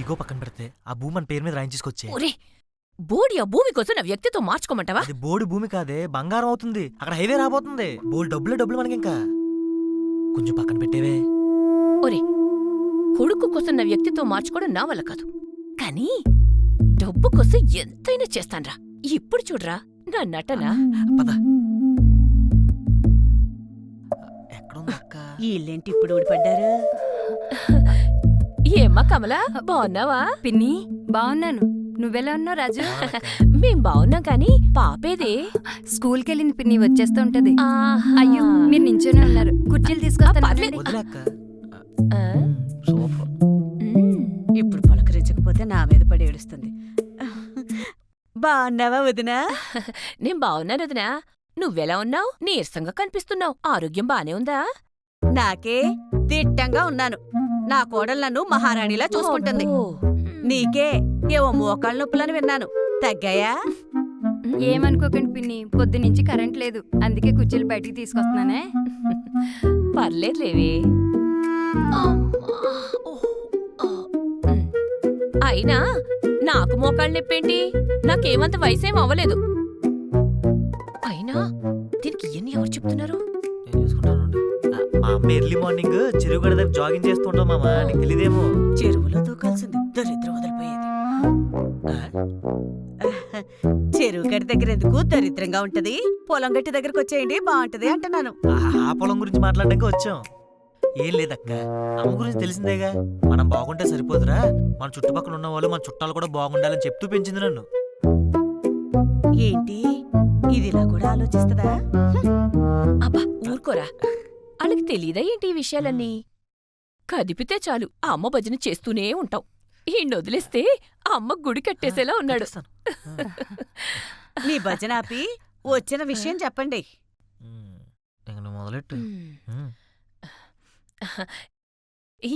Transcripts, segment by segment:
Ego పక్కన పెడితే ఆ భూమి మన పేరు మీద రాయించేసుకొచ్చే. ఒరే బోడి ఆ భూమి కోసం నా వ్యక్తిత్వం మార్చుకోమంటావా? అది బోడి భూమి కాదే, బంగారం అవుతుంది. అక్కడ హైవే రాబోతుంది. బోల్ డబ్బులు మనకింకా. కొంచెం పక్కన పెట్టేవే. ఒరే కొడుకు కోసం నా వ్యక్తిత్వం మార్చుకోవడం నా వల్ల కాదు, కానీ డబ్బు కోసం ఎంతైనా చేస్తాన్రా. ఇప్పుడు చూడరా నా నటన. పద. ఎక్కడుందక్క? ఈ ఇల్లేంటి ఇప్పుడు ఊడిపడ్డారు? ఏమ్మా కమలా, బావున్నావా? పిన్ని బావున్నాను, నువ్వెలా ఉన్నావు రాజు? మేం బావున్నాం కాని పాపేదే? స్కూల్కెళ్ళింది పిన్ని, వచ్చేస్తూ ఉంటది. ఆహా. అయ్యో మీరు నించోనే ఉన్నారు, కుర్చీలు తీసుకొస్తాను. పర్లేదు. వదిలేక్క. ఆ? సూపర్. ఇప్పుడు పలకరించకపోతే నా మీద పడి ఏడుస్తుంది. బాగున్నావా వదినా? నేను బావున్నాను వదినా. నువ్వెలా ఉన్నావు? నీరసంగా కనిపిస్తున్నావు. ఆరోగ్యం బానే ఉందా? నాకే దిట్టంగా ఉన్నాను. నా కోడలు నన్ను మహారాణిలా చూసుకుంటుంది. అబ్బో. నీకే ఏవో మోకాళ్ళ నొప్పులని విన్నాను, తగ్గాయా? ఏమనుకోకండి పిన్ని, పొద్దునుంచి కరెంట్ లేదు, అందుకే కుర్చీలు బయటికి తీసుకొస్తున్నానే. పర్లేదులేవే. అయినా నాకు మోకాళ్ళు నొప్పేంటి? నాకేమంత వయసేం అవ్వలేదు. అయినా దీనికి ఇవన్నీ ఎవరు చెప్తున్నారు? నేను చూసుకుంటాను. మా అమ్మ ఎర్లీ మార్నింగ్ చెరువు గడ దగ్గర జాగింగ్ చేస్తుంటాం మామ, నీకు తెలియదేమో. చెరువులో దూకాల్సింది, దరిద్రం వదిలిపోయేది. చెరువు గడి దగ్గర ఎందుకు దరిద్రంగా ఉంటది? పొలం గట్టి దగ్గరకు వచ్చేయండి, బాగుంటది అంటున్నాను. ఆ పొలం గురించి మాట్లాడడానికి వచ్చాం. ఏం లేదక్క, అమ్మ గురించి తెలిసిందేగా. మనం బాగుంటే సరిపోదురా, మన చుట్టుపక్కల ఉన్న వాళ్ళు మన చుట్టాలు కూడా బాగుండాలని చెప్తూ పెంచింది నన్ను. ఏంటి ఇదిలా కూడా ఆలోచిస్తుందా? అబ్బా ఊరుకోరా, వాళ్ళకి తెలీదా ఏంటి ఈ విషయాలన్నీ? కదిపితే చాలు ఆ అమ్మ భజన చేస్తూనే ఉంటాం. ఈ వదిలేస్తే ఆ అమ్మ గుడి కట్టేసేలా ఉన్నాడు. నీ భజన ఆపి వచ్చిన విషయం చెప్పండి. మొదలెట్టు.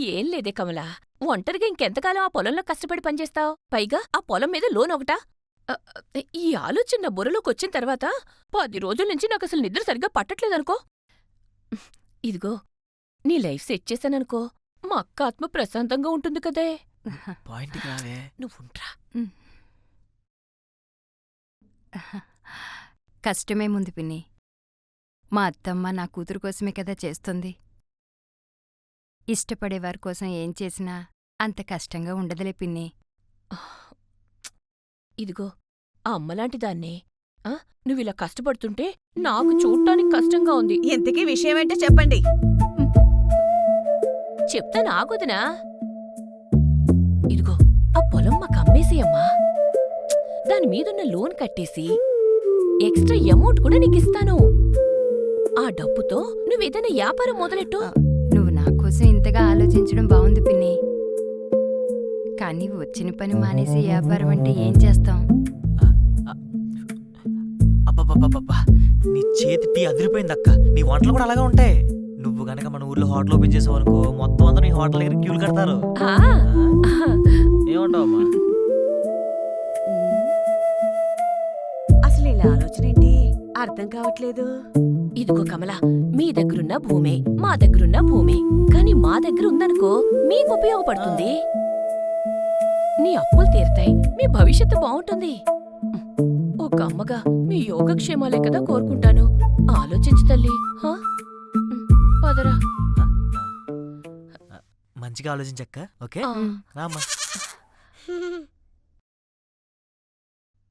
ఏం లేదే కమలా, ఒంటరిగా ఇంకెంతకాలం ఆ పొలంలో కష్టపడి పనిచేస్తావు? పైగా ఆ పొలం మీద లోన్ ఒకటా? ఈ ఆలోచన నా బుర్రలోకొచ్చిన తర్వాత 10 రోజుల నుంచి నాకు అసలు నిద్ర సరిగ్గా పట్టట్లేదనుకో. ఇదిగో నీ లైఫ్ సెట్ చేశాననుకో, మా అక్క ఆత్మ ప్రశాంతంగా ఉంటుంది కదే. పాయింట్కి రావే. నువ్వుంట్రా. కష్టమేముంది పిన్ని, మా అత్తమ్మ నా కూతురు కోసమే కదా చేస్తుంది. ఇష్టపడేవారి కోసం ఏం చేసినా అంత కష్టంగా ఉండదులే పిన్ని. ఇదిగో ఆ అమ్మలాంటి దాన్నే నువ్విలా కష్టపడుతుంటే నాకు చూడ్డానికి కష్టంగా ఉంది. ఇంతకీ విషయమేంటో చెప్పండి. చెప్తాను ఆగొదినా. ఇదిగో ఆ పొలం మాకు అమ్మేసేయమ్మా, దాని మీదున్న లోన్ కట్టేసి ఎక్స్ట్రా అమౌంట్ కూడా నీకిస్తాను. ఆ డబ్బుతో నువ్వేదైనా వ్యాపారం మొదలెట్టు. నువ్వు నా కోసం ఇంతగా ఆలోచించడం బావుంది పిన్ని, కానీ వచ్చిన పని మానేసి వ్యాపారం అంటే ఏం చేస్తాం? అబ్బబ్బబ్బబ్బా, నీ చేతి టీ అదిరిపోయిందక్క. నీ వంటలు కూడా అలాగే ఉంటాయి. నువ్వు గనక మన ఊర్లో హోటల్ ఓపెన్ చేసావు అనుకో, మొత్తం అందరూ నీ హోటల్ దగ్గర క్యూలు కడతారు. ఏమంటావమ్మా? అసలు ఇలా ఆలోచన ఏంటి అర్థం కావట్లేదు. ఇదిగో కమలా, మీ దగ్గరున్న భూమే మా దగ్గరున్న భూమే, కాని మా దగ్గర ఉందనుకో మీకు ఉపయోగపడుతుంది. నీ అప్పులు తీరుతాయి, మీ భవిష్యత్తు బావుంటుంది. ఒక అమ్మగా మీ యోగక్షేమాలే కదా కోరుకుంటాను. ఆలోచించు తల్లి. పదరా. మంచిగా ఆలోచించక్క. ఓకే రామ్మా.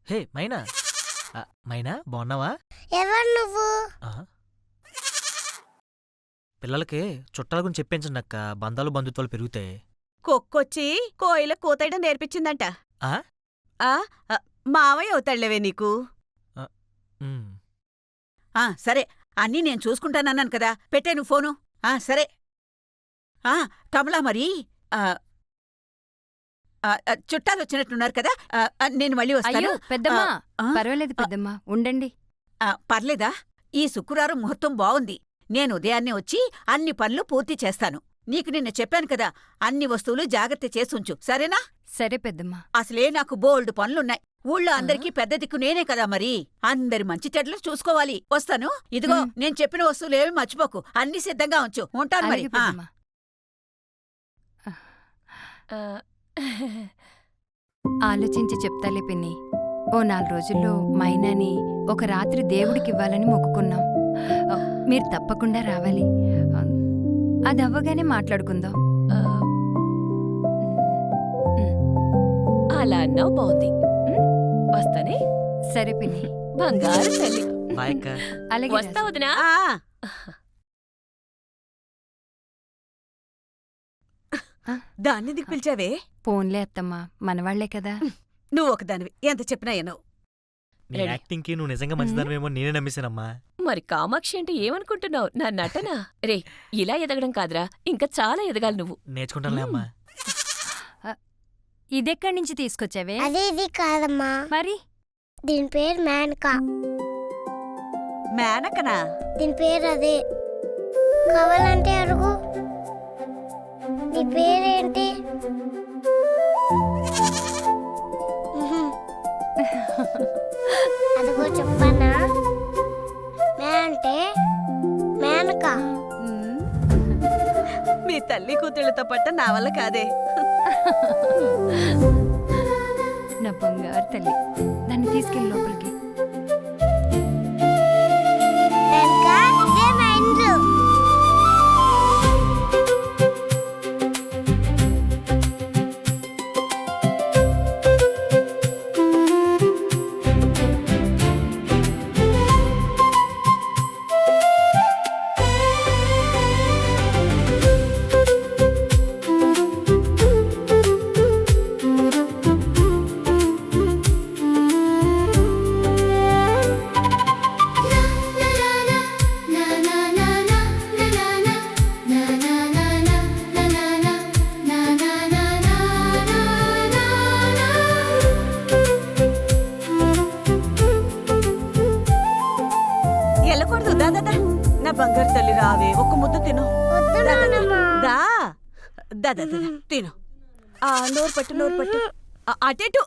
హే మైనా, మైనా బాగున్నావా? ఎవరు నువ్వు? పిల్లలకి చుట్టాల గురించి చెప్పించండి అక్క, బంధాలు బంధుత్వాలు పెరుగుతాయి. కుక్కొచ్చి కోయిల కూతయడం నేర్పించిందంట. మావయ్య అవుతాళ్లేవే నీకు. సరే అన్నీ నేను చూసుకుంటానన్నాను కదా, పెట్టే నువ్వు ఫోను. సరే కమలా, మరి చుట్టాలు వచ్చినట్టున్నారు కదా, నేను మళ్ళీ వస్తాను. పెద్దమ్మా పర్వాలేదు పెద్దమ్మా, ఉండండి. పర్లేదా? ఈ శుక్రవారం ముహూర్తం బావుంది. నేను ఉదయాన్నే వచ్చి అన్ని పనులు పూర్తి చేస్తాను. నీకు నిన్న చెప్పాను కదా, అన్ని వస్తువులు జాగ్రత్త చేసుంచు, సరేనా? సరే పెద్దమ్మా. అసలే నాకు బోల్డ్ పనులున్నాయి. ఊళ్ళో అందరికీ పెద్ద దిక్కు నేనే కదా, మరి అందరి మంచి చెడ్లు చూసుకోవాలి. వస్తాను. ఇదిగో నేను చెప్పిన వస్తువులు ఏమి మర్చిపోకు, అన్ని సిద్ధంగా ఉంచు. ఉంటాను మరి. ఆలోచించి చెప్తాలే పిన్ని. ఓ 4 రోజుల్లో మైనాని ఒక రాత్రి దేవుడికి ఇవ్వాలని మొక్కుకున్నాం. మీరు తప్పకుండా రావాలి. అది అవ్వగానే మాట్లాడుకుందాం. ఆ, అలా అన్నావు బాగుంది. వస్తానే. సరే పిన్ని. బంగారు తల్లి. బాయ్ అక్క. అలాగే వస్తా రాజు. వదినా. ఆ, దాన్ని ఎందుకు పిలిచావే? పోన్లే అత్తమ్మా, మనవాళ్లే కదా. నువ్వు ఒకదానివి, ఎంత చెప్పినా ఎనవు. నీ రెడీ. యాక్టింగ్ కి నువ్వు నిజంగా మంచిదానివేమో నేనే నమ్మేశానమ్మా. మరి కామాక్షి అంటే ఏమనుకుంటున్నావు? నా నటన రే ఇలా ఎదగడం కాదురా, ఇంకా చాలా ఎదగాలి నువ్వు. నేర్చుకుంటానులే అమ్మా. ఇదెక్కడి నుంచి తీసుకొచ్చావే? అదే ఇది కాదమ్మా, మరి దీని పేరు మేనక. మేనకనా? దీని పేరు అదే. కావాలంటే అడుగు. నీ పేరేంటి? అదిగో చెప్పనా? మే అంటే మేనక. ఉమ్. మీ తల్లి కూతుళ్ళతో పట్ట నా వల్ల కాదే. నా బంగారు తల్లి. దాన్ని తీసుకెళ్ళి లోపలికి. మేనక, ఇదే మా ఇల్లు. వెళ్ళకూడదు. దాదా, నా బంగారు తల్లి రావే, ఒక్క ముద్ద తిను. వద్దు దా, దా, దా. నాన్నమ్మా. దా దాదా తిను. నోరు పట్టు, నోరు పట్టు. అటెటు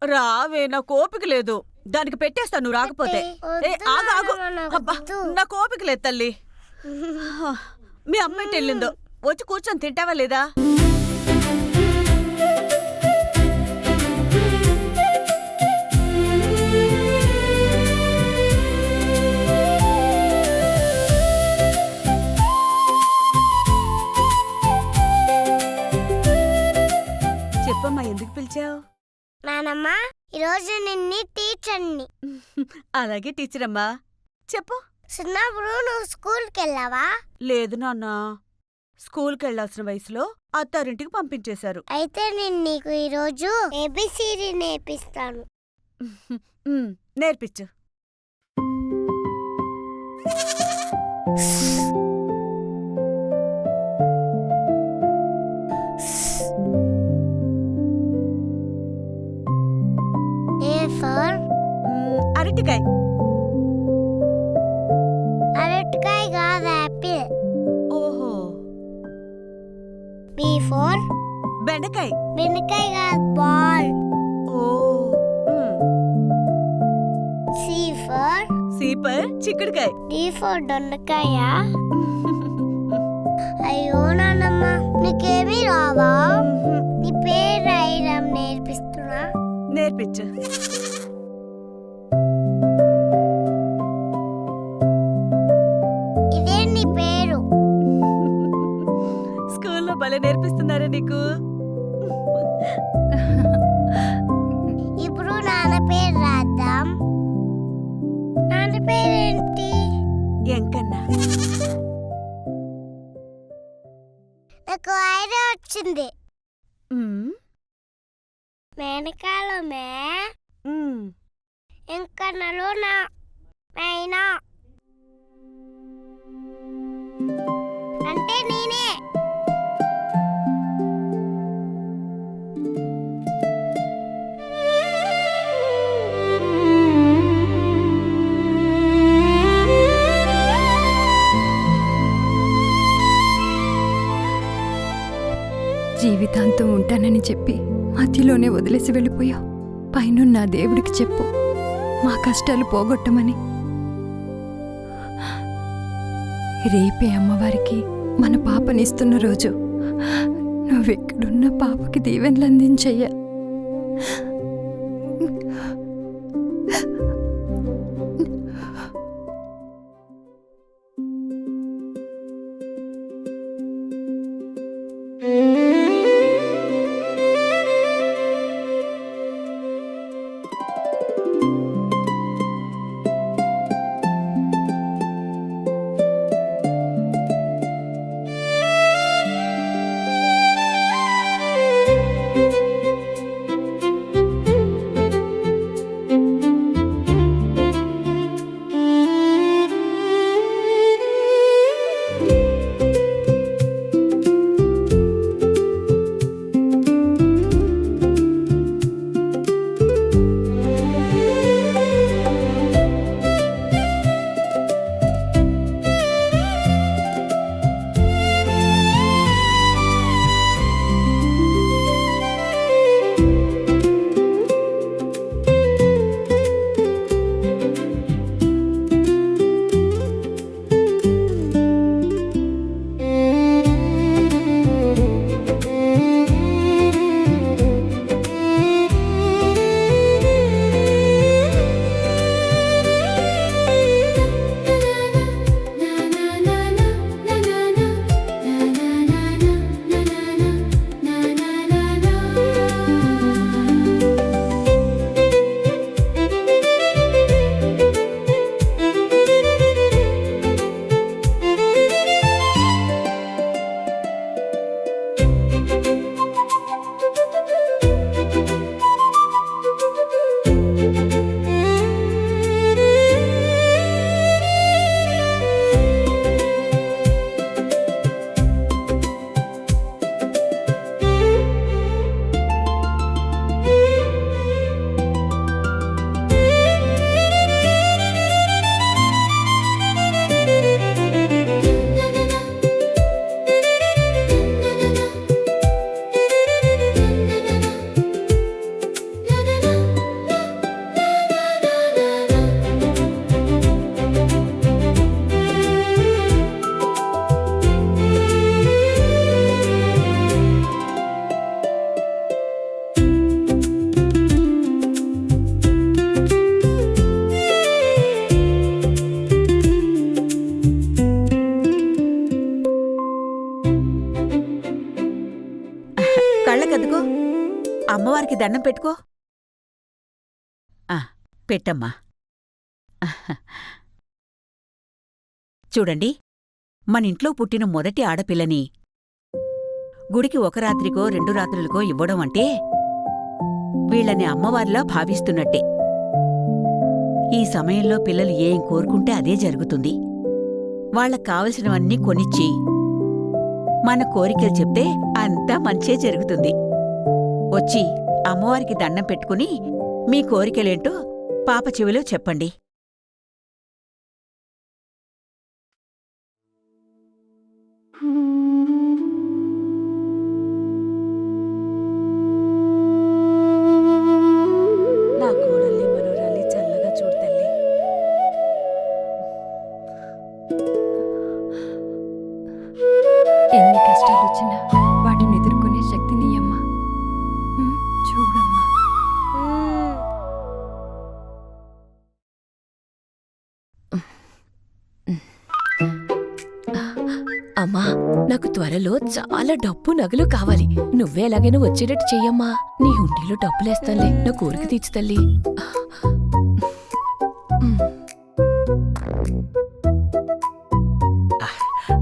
రావే, నాకు ఓపిక లేదు. దానికి పెట్టేస్తా నువ్వు రాకపోతే. ఏ, వద్దు ఆగు ఆగు. నాన్నమ్మ, నాకు అబ్బా, వద్దు. నాకు ఓపిక లేదు తల్లి. మీ అమ్మ ఎటు వెళ్ళిందో? వచ్చి కూర్చొని తింటావా లేదా? చెప్పమ్మా, ఎందుకు పిలిచావు? నానమ్మ, ఈరోజు నిన్ను టీచర్ని. అలాగే టీచర్ అమ్మా, చెప్పు. చిన్నప్పుడు నువ్వు స్కూల్కి వెళ్ళావా? లేదు నాన్న, స్కూల్కి వెళ్లాల్సిన వయసులో అత్తారింటికి పంపించేశారు. అయితే నేను నీకు ఈరోజు ఏబిసిడి నేర్పిస్తాను. నేర్పించు. ఏ ఫర్ అరటికాయ. అరటికాయ కాదు, యాపిల్. ఓహో. బి ఫర్ బెండకాయ. బెండకాయ కాదు, బాల్. ఓ. సి ఫర్ సీపర్ చిక్కుడుకాయ. డి ఫర్ దొండకాయ. అయ్యో నాన్నమ్మ, నీకేమీ రావా? నీ పేరు రాయడం నేర్పిస్తున్నా. నేర్పించు. ఇదే నీ పేరు. స్కూల్లో భలే నేర్పిస్తున్నారా నీకు? ఇప్పుడు నాన్న పేరు రాద్దాం. నాన్న పేరేంటి? ఎంకన్నా. నాకు ఐడియా వచ్చింది. ఉమ్, మేనకాలో మే, ఉమ్. ఎంకన్నలో నా. మైనా అంటే నేనే. జీవితాంతం ఉంటానని చెప్పి మధ్యలోనే వదిలేసి వెళ్ళిపోయావు. పైనున్న ఆ దేవుడికి చెప్పు మా కష్టాలు పోగొట్టమని. రేపే అమ్మవారికి మన పాపనిస్తున్న రోజు. నువ్వెక్కడున్న పాపకి దీవెనలు అందించయ్యా. కళ్ళకద్దుకో, అమ్మవారికి దండం పెట్టుకో. పెట్టమ్మా. చూడండి, మనింట్లో పుట్టిన మొదటి ఆడపిల్లని గుడికి ఒక రాత్రికో 2 రాత్రులకో ఇవ్వడం అంటే వీళ్ళని అమ్మవారిలా భావిస్తున్నట్టే. ఈ సమయంలో పిల్లలు ఏం కోరుకుంటే అదే జరుగుతుంది. వాళ్ళకు కావలసినవన్నీ కొనిచ్చి మన కోరికలు చెప్తే అంతా మంచే జరుగుతుంది. వచ్చి అమ్మవారికి దండం పెట్టుకుని మీ కోరికలేంటో పాప చెవిలో చెప్పండి. నా కోడల్ని మనోరాల్ని చల్లగా చూడు తల్లి. ఎన్ని కష్టాలొచ్చినా వాటిని ఎదుర్కొనే శక్తి నీయమ్మా. చూడమ్మా. అమ్మా, నాకు త్వరలో చాలా డబ్బు నగలు కావాలి. నువ్వే ఎలాగైనా వచ్చేటట్టు చెయ్యమ్మా. నీ హుండీలో డబ్బులేస్తానులే, నా కోరిక తీర్చు తల్లి.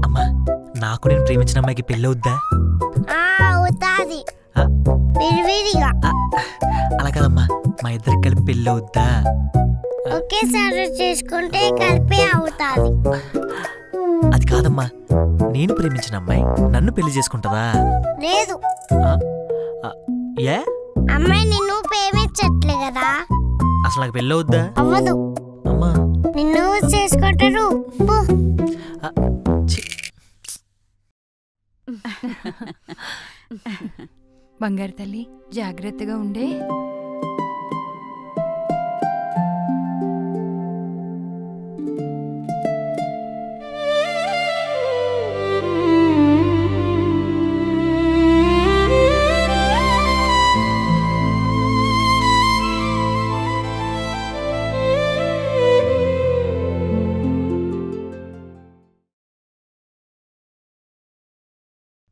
అమ్మా, నాకు నేను ప్రేమించిన అమ్మాయికి పెళ్ళవుద్దా? అవుతాది విడివిడిగా. అలా కాదమ్మా, మా ఇద్దరికి కలిపి పెళ్ళవుద్దా? ఒకేసారి చేసుకుంటే కలిపి అవుతాది. అది కాదమ్మా, నేను ప్రేమించిన అమ్మాయి నన్ను పెళ్లి చేసుకుంటదా? లేదు, ఏ అమ్మాయి నిన్ను ప్రేమించట్లే కదా. అసలు నాకు పెళ్ళవుద్దా? అవ్వదు. అమ్మా, నిన్ను చేసుకుంటారు. పో. బంగారు తల్లి, జాగ్రత్తగా ఉండే.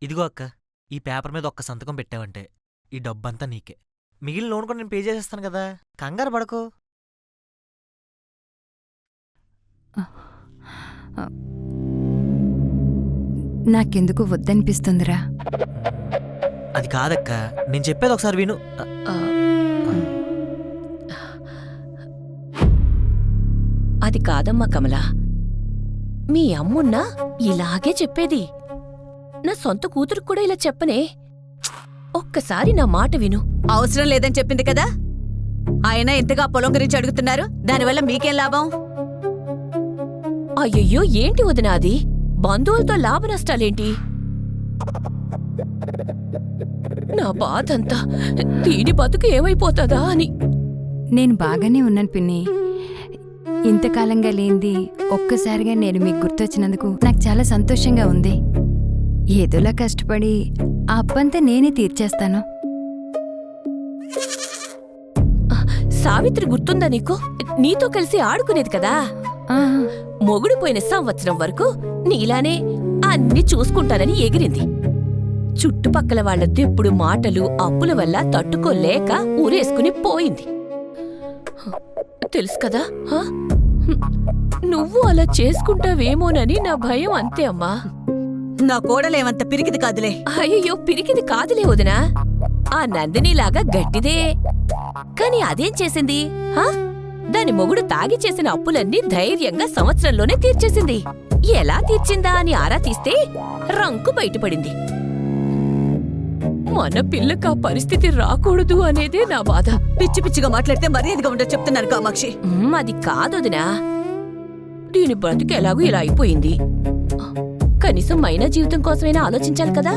ఇదిగో అక్క, ఈ పేపర్ మీద ఒక్క సంతకం పెట్టావంటే ఈ డబ్బంతా నీకే. మిగిలిన లోన్ కూడా నేను పే చేసేస్తాను కదా, కంగారు పడకు. నాకెందుకు వద్దనిపిస్తుందిరా. అది కాదక్క, నేను చెప్పేది ఒకసారి విను. అది కాదమ్మా కమల, మీ అమ్మున్నా ఇలాగే చెప్పేది. నా సొంత కూతురుకు కూడా ఇలా చెప్పనే. ఒక్కసారి నా మాట విను. అవసరం లేదని చెప్పింది కదా. ఆయన ఎంతగా పొలం గురించి అడుగుతున్నారు, దానివల్ల మీకేం లాభం? అయ్యయ్యో, ఏంటి వదినా అది? బంధువులతో లాభ నష్టాలేంటి? నా బాధంతా దీని బతుకు ఏమైపోతుందా అని. నేను బాగానే ఉన్నాను పిన్ని. ఇంతకాలంగా లేంది ఒక్కసారిగా నేను మీకు గుర్తొచ్చినందుకు నాకు చాలా సంతోషంగా ఉంది. ఏదోలా కష్టపడి ఆ అప్పంతా నేనే తీర్చేస్తాను. సావిత్రి గుర్తుందా నీకు? నీతో కలిసి ఆడుకునేది కదా. ఆ, మొగుడు పోయిన సంవత్సరం వరకు నీలానే అన్ని చూసుకుంటానని ఎగిరింది. చుట్టుపక్కల వాళ్ల దెప్పుడు మాటలు అప్పుల వల్ల తట్టుకోలేక ఊరేసుకుని పోయింది. తెలుసు కదా. హ? నువ్వు అలా చేసుకుంటావేమోనని నా భయం, అంతే అమ్మా. నా కోడలేమంత పిరికిది కాదులే. అయ్యయ్యో, పిరికిది కాదులే వదినా. ఆ నందినిలాగా గట్టిదే. కాని అదేం చేసింది? హ? దాని మొగుడు తాగి చేసిన అప్పులన్నీ ధైర్యంగా సంవత్సరంలోనే తీర్చేసింది. ఎలా తీర్చిందా అని ఆరా తీస్తే రంకు బయటపడింది. మన పిల్లకి ఆ పరిస్థితి రాకూడదు అనేదే నా బాధ. పిచ్చి పిచ్చిగా మాట్లాడితే మర్యాదగా ఉండదు చెప్తున్నారు కామాక్షి. అది కాదొదినా. దీని బ్రతుకు ఎలాగూ ఇలా అయిపోయింది. కనీసం మైనా జీవితం కోసమైనా ఆలోచించాలి కదా.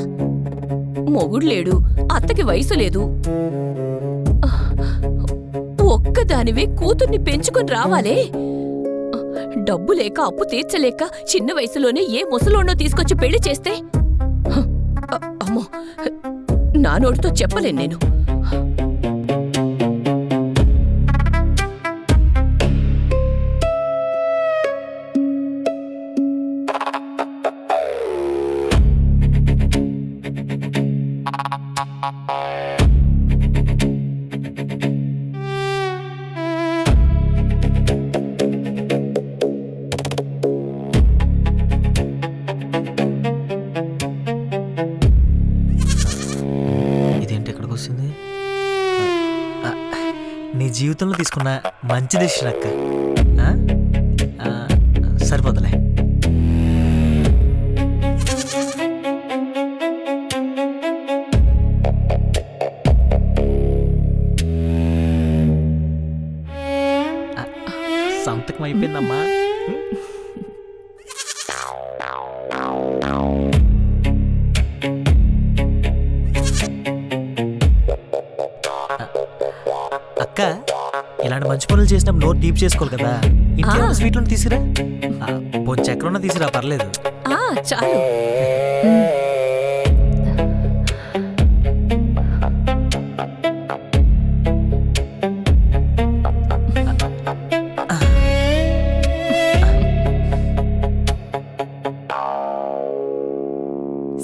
మొగుడు లేడు, అత్తకి వయసు లేదు. ఒక్కదానివే కూతుర్ని పెంచుకొని రావాలే. డబ్బు లేక అప్పు తీర్చలేక చిన్న వయసులోనే ఏ ముసలోనో తీసుకొచ్చి పెళ్లి చేస్తే, అమ్మో, నా నోటితో చెప్పలేను నేను. నీ జీవితంలో తీసుకున్న మంచి డెసిషన్ అక్క. సరిపోతలే. సంతకం అయిపోయిందమ్మా. అక్క, ఇలాంటి మంచి పనులు చేసినప్పుడు నోట్ డీప్ చేసుకోవాలి కదా. ఇంట్లో స్వీట్లు తీసుకురా, కొంచెం చక్కెర తీసుకురా, పర్లేదు. చాలు.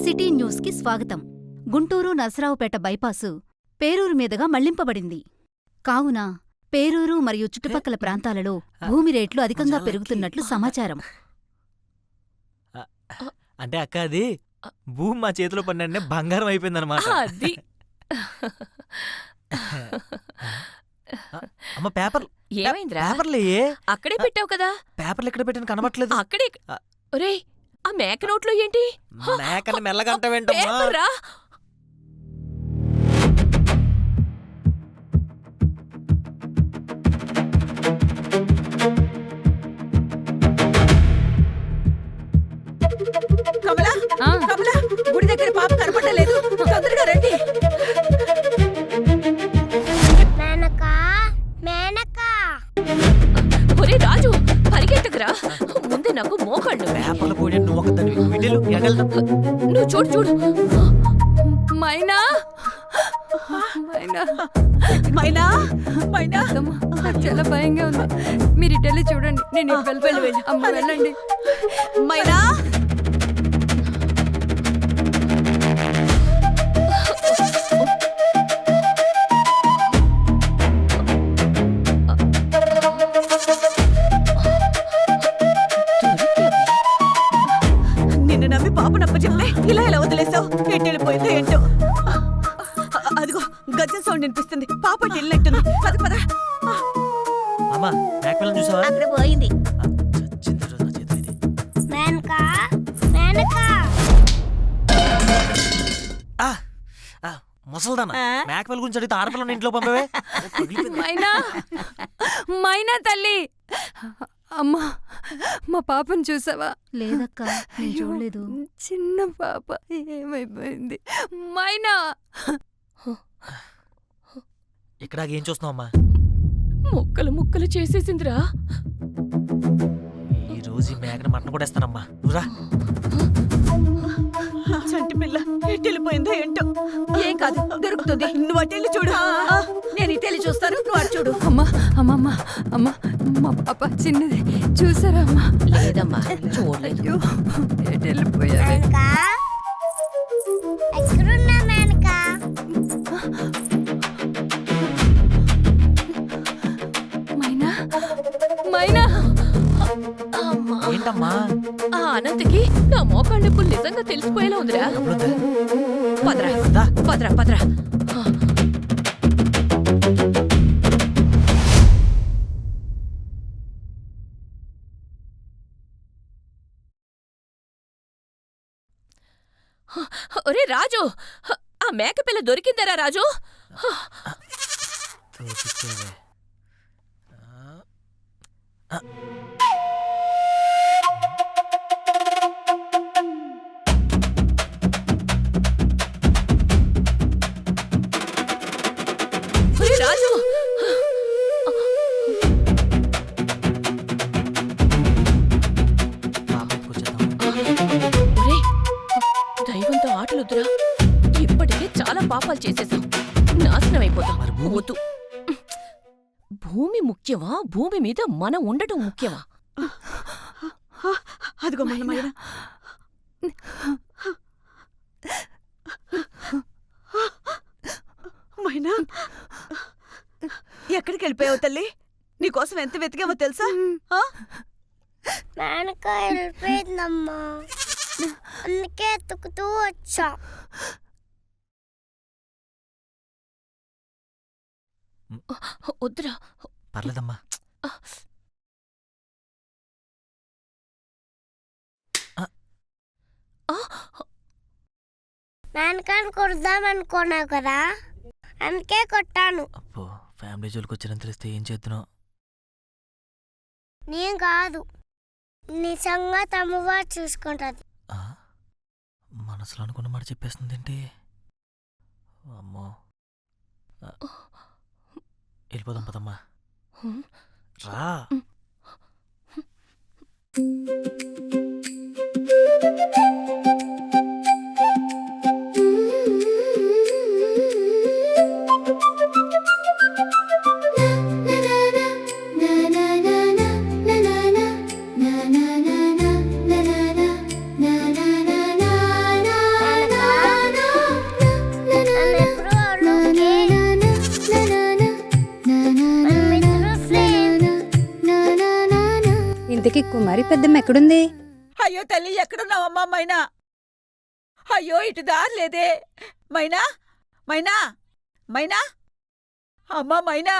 సిటీ న్యూస్ కి స్వాగతం. గుంటూరు నరసరావుపేట బైపాసు పేరూరు మీదుగా మళ్లింపబడింది. కావున పేరూరు మరియు చుట్టుపక్కల ప్రాంతాలలో భూమి రేట్లు అధికంగా పెరుగుతున్నట్లు సమాచారం. అంటే అక్క, అది భూమి మా చేతిలో పడిన బంగారం అయిపోయిందన్నమాట. అది అమ్మ, పేపర్ ఏమైందిరా? పేపర్లే అక్కడే పెట్టావు కదా. పేపర్లు ఎక్కడ పెట్టాను కనబట్లేదు. అక్కడే. ఒరేయ్, ఆ మేక నోట్లో ఏంటి? మేకని మెల్లగా అంటావేంటమ్మా? పేపర్రా. కమలా, కమలా, గుడి దగ్గర పాప కనపడలేదు, తొందరగా రండి. మేనకా, మేనకా. ఒరే రాజు, పరిగెత్తకురా, ముందే నాకు మోకాళ్ళు. పేపర్లు పోయి నువ్వు ఒకదాన్ని వీటిలో ఎగలుతాం. నువ్వు చూడు చూడు. మైనా, మైనా, మైనా, మైనా. అమ్మా, నాకు చాలా భయంగా ఉంది. మీరు ఇటెళ్ళి చూడండి, నేను ఇటు వెళ్తాను. అమ్మ, వెళ్ళండి. మైనా, మేనకా మేనకా ఆ, ఆ, ముసల్దానా మేకపిల్ల గురించి అడిగితే ఆడపిల్లని ఇంట్లో పంపవే మైనా మైనా తల్లి అమ్మా మా పాపను చూసావా? లేదక్క నేను చూడలేదు. చిన్న పాప ఏమైపోయింది మైనా? ఇక్కడ ఏం చూస్తున్నావమ్మా? ముక్కలు ముక్కలు చేసేసిందిరా. ఈ రోజు ఈ మేకని మటన్ కూడా ఇస్తానమ్మా. నువ్వురా. చంటి పిల్ల ఎట్టెళ్ళిపోయిందో ఏంటో. ఏం కాదు, దొరుకుతుంది. నువ్వు అటెళ్ళి చూడు. నేను ఇటెళ్ళి చూస్తాను, నువ్వు అటు చూడు. అమ్మా అమ్మమ్మ అమ్మ మా పాప చిన్నది చూసారా అమ్మా? లేదమ్మా చూడలేదు. అయ్యో ఎటు వెళ్ళిపోయావే? మేనకా ఎక్కడున్నా మేనకా? మైనా మైనా ఏంటమ్మా? ఆ అనంతకి నా మోకాళ్ళ నొప్పులు నిజంగా తెలిసిపోయేలా ఉందిరా. డబ్బులుందా? పదరా దా. పదరా పదరా. ఒరే రాజు, ఆ మేకపిల్ల దొరికిందరా రాజు? తోపిచ్చేవే. ఒరే రాజు, పాప ఎత్తుకొచ్చేద్దాం. ఒరే దైవంతో ఆటలొద్దురా. ఇప్పటికే చాలా పాపాలు చేసేసాం, నాశనం అయిపోతాం. మరి భూమి? వద్దు. భూమి ముఖ్యమా, భూమి మీద మనం ఉండటం ముఖ్యమా? అదిగో మన మైనా. మైనా, ఎక్కడికి వెళ్ళిపోయావు తల్లి? నీకోసం ఎంత వెతికావో తెలుసా? మేనకా వెళ్ళిపోయిందమ్మా, అందుకే ఎత్తుకుతూ వచ్చా. వద్దురా. పర్లేదమ్మా. మేనకాని కొడదామనుకున్నావు కదా, అందుకే కొట్టాను. అబ్బో, ఫ్యామిలీ జోలికి వచ్చారని తెలిస్తే ఏం చేద్దాం? నేను కాదు, నిజంగా తమ్మువారు చూసుకుంటది. మనసులో అనుకున్న మాట చెప్పేస్తుంది ఏంటి? అమ్మో. వెళ్ళిపోదాం పదమ్మా. రా. ఇంతకీ కుమారి పెద్దమ్మ ఎక్కడుంది? అయ్యో తల్లి, ఎక్కడున్నావమ్మా మైనా? అయ్యో ఇటు దారి లేదే. మైనా మైనా మైనా, అమ్మా మైనా.